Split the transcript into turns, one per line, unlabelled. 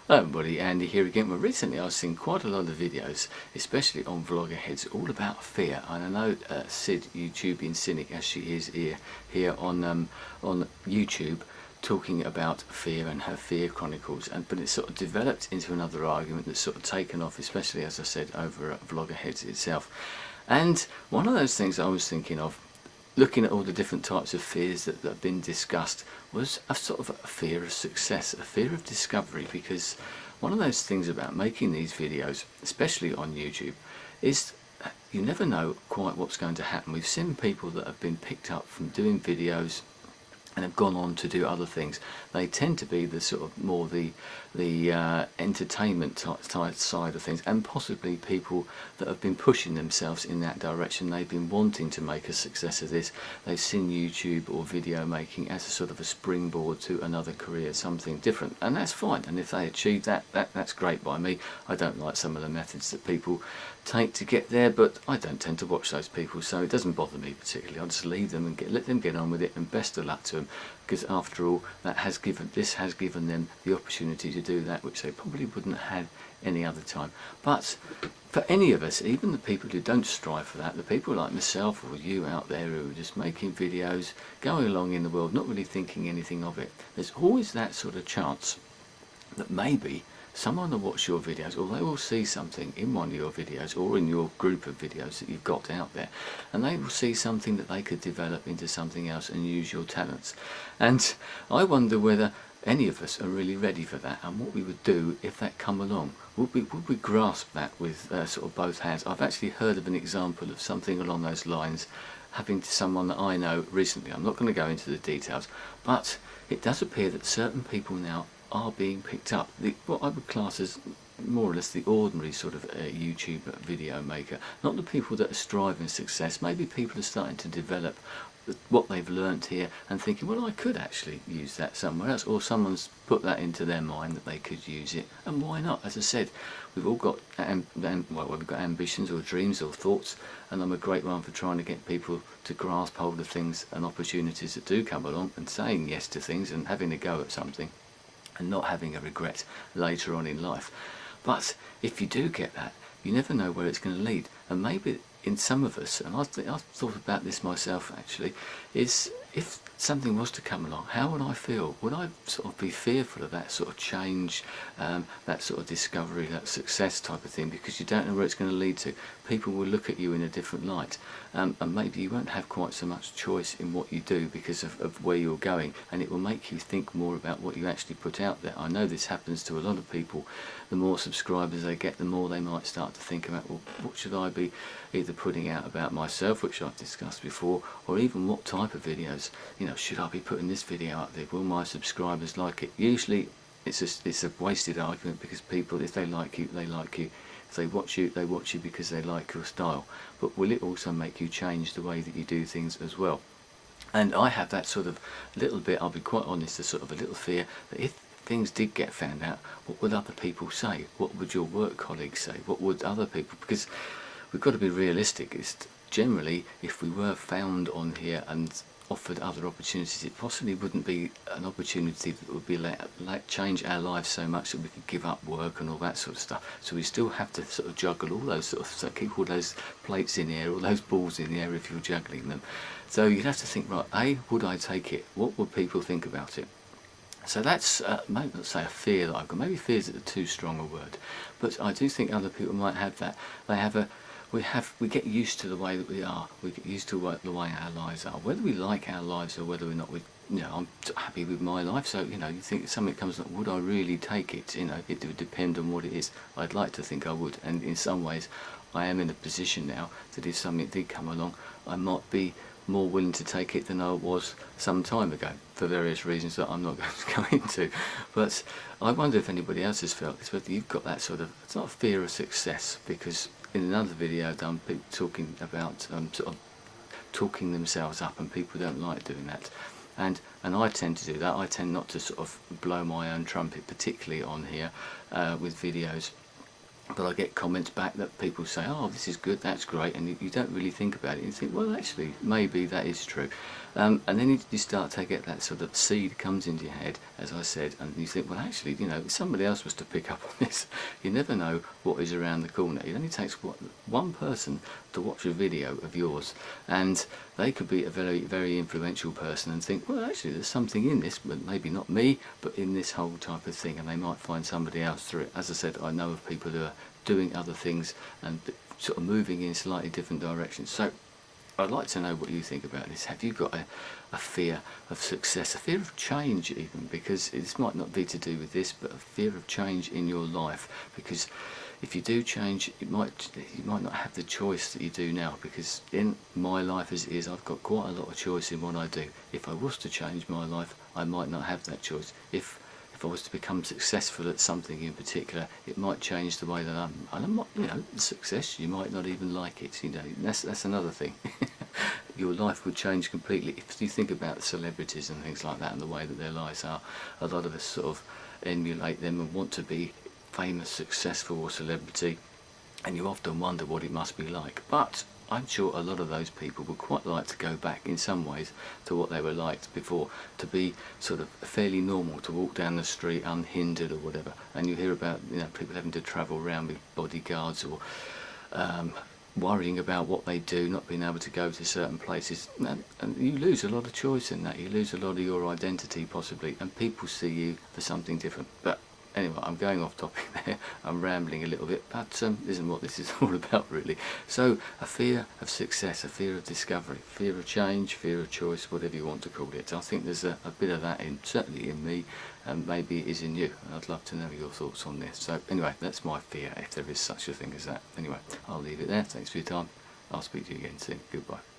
Hello everybody, Andy here again. Well, recently I've seen quite a lot of videos, especially on vlogger heads, all about fear. And I know Sid, YouTubian Cynic as she is here on YouTube, talking about fear and her fear chronicles. But it's sort of developed into another argument that's sort of taken off, especially as I said, over at vlogger heads itself. And one of those things I was thinking of, looking at all the different types of fears that have been discussed, was a sort of a fear of success, a fear of discovery, because one of those things about making these videos, especially on YouTube, is you never know quite what's going to happen. We've seen people that have been picked up from doing videos and have gone on to do other things. They tend to be the sort of more the entertainment type side of things, and possibly people that have been pushing themselves in that direction. They've been wanting to make a success of this. They've seen YouTube or video making as a sort of a springboard to another career, something different, and that's fine. And if they achieve that, that's great by me. I don't like some of the methods that people take to get there, but I don't tend to watch those people, so it doesn't bother me particularly. I'll just leave them and let them get on with it, and best of luck to them, because after all, this has given them the opportunity to do that which they probably wouldn't have had any other time. But for any of us, even the people who don't strive for that, the people like myself or you out there who are just making videos, going along in the world, not really thinking anything of it, there's always that sort of chance that maybe someone will watch your videos, or they will see something in one of your videos or in your group of videos that you've got out there, and they will see something that they could develop into something else and use your talents. And I wonder whether any of us are really ready for that, and what we would do if that come along. Would we grasp that with sort of both hands? I've actually heard of an example of something along those lines happening to someone that I know recently. I'm not going to go into the details, but it does appear that certain people now are being picked up. What I would class as more or less the ordinary sort of YouTube video maker, not the people that are striving for success. Maybe people are starting to develop what they've learnt here and thinking, well, I could actually use that somewhere else, or someone's put that into their mind that they could use it, and why not? As I said, we've all got we've got ambitions or dreams or thoughts, and I'm a great one for trying to get people to grasp hold of things and opportunities that do come along, and saying yes to things and having a go at something and not having a regret later on in life. But if you do get that, you never know where it's going to lead. And maybe in some of us, and I've thought about this myself actually, is if something was to come along, how would I feel? Would I sort of be fearful of that sort of change, that sort of discovery, that success type of thing, because you don't know where it's going to lead to? People will look at you in a different light, and maybe you won't have quite so much choice in what you do because of where you're going, and it will make you think more about what you actually put out there. I know this happens to a lot of people. The more subscribers they get, the more they might start to think about, well, what should I be either putting out about myself, which I've discussed before, or even what type of videos. You know, should I be putting this video out there? Will my subscribers like it? Usually it's a wasted argument, because people, if they like you, they like you. If they watch you because they like your style. But will it also make you change the way that you do things as well? And I have that sort of little bit, I'll be quite honest, a sort of a little fear that if things did get found out, what would other people say? What would your work colleagues say? What would other people? Because we've got to be realistic. It's generally, if we were found on here and offered other opportunities, it possibly wouldn't be an opportunity that would be change our lives so much that we could give up work and all that sort of stuff. So we still have to sort of juggle all those sort of, so keep all those plates in the air, all those balls in the air if you're juggling them. So you'd have to think, right, A, would I take it? What would people think about it? So that's, maybe not say a fear that I've got. Maybe fear is too strong a word, but I do think other people might have that. They have we get used to the way that we are. We get used to the way our lives are. Whether we like our lives or whether we're not, I'm happy with my life. So, you think if something comes up, would I really take it? It would depend on what it is. I'd like to think I would, and in some ways, I am in a position now that if something did come along, I might be more willing to take it than I was some time ago, for various reasons that I'm not going to go into. But I wonder if anybody else has felt this, whether you've got that sort of, it's not a fear of success, because in another video I've done, people talking about sort of talking themselves up, and people don't like doing that. And I tend to do that. I tend not to sort of blow my own trumpet, particularly on here with videos. But I get comments back that people say, oh, this is good, that's great, and you don't really think about it. You think, well, actually, maybe that is true. And then you start to get that sort of seed comes into your head, as I said, and you think, well, actually, you know, if somebody else was to pick up on this, you never know what is around the corner. It only takes one person to watch a video of yours, and they could be a very, very influential person and think, well, actually, there's something in this, but maybe not me, but in this whole type of thing, and they might find somebody else through it. As I said, I know of people who are doing other things and sort of moving in slightly different directions. So I'd like to know what you think about this. Have you got a fear of success, a fear of change even, because this might not be to do with this, but a fear of change in your life? Because if you do change, you might not have the choice that you do now, because in my life as it is, I've got quite a lot of choice in what I do. If I was to change my life, I might not have that choice. If I was to become successful at something in particular, it might change the way that I'm not, you know, success, you might not even like it, you know, that's another thing. Your life would change completely. If you think about celebrities and things like that and the way that their lives are, a lot of us sort of emulate them and want to be famous, successful or celebrity, and you often wonder what it must be like. But I'm sure a lot of those people would quite like to go back in some ways to what they were like before, to be sort of fairly normal, to walk down the street unhindered or whatever. And you hear about, you know, people having to travel around with bodyguards or worrying about what they do, not being able to go to certain places, and you lose a lot of choice in that. You lose a lot of your identity possibly, and people see you for something different. But anyway, I'm going off topic there. I'm rambling a little bit, but isn't what this is all about really. So a fear of success, a fear of discovery, fear of change, fear of choice, whatever you want to call it. I think there's a bit of that certainly in me, and maybe it is in you. I'd love to know your thoughts on this. So anyway, that's my fear, if there is such a thing as that. Anyway, I'll leave it there. Thanks for your time. I'll speak to you again soon. Goodbye.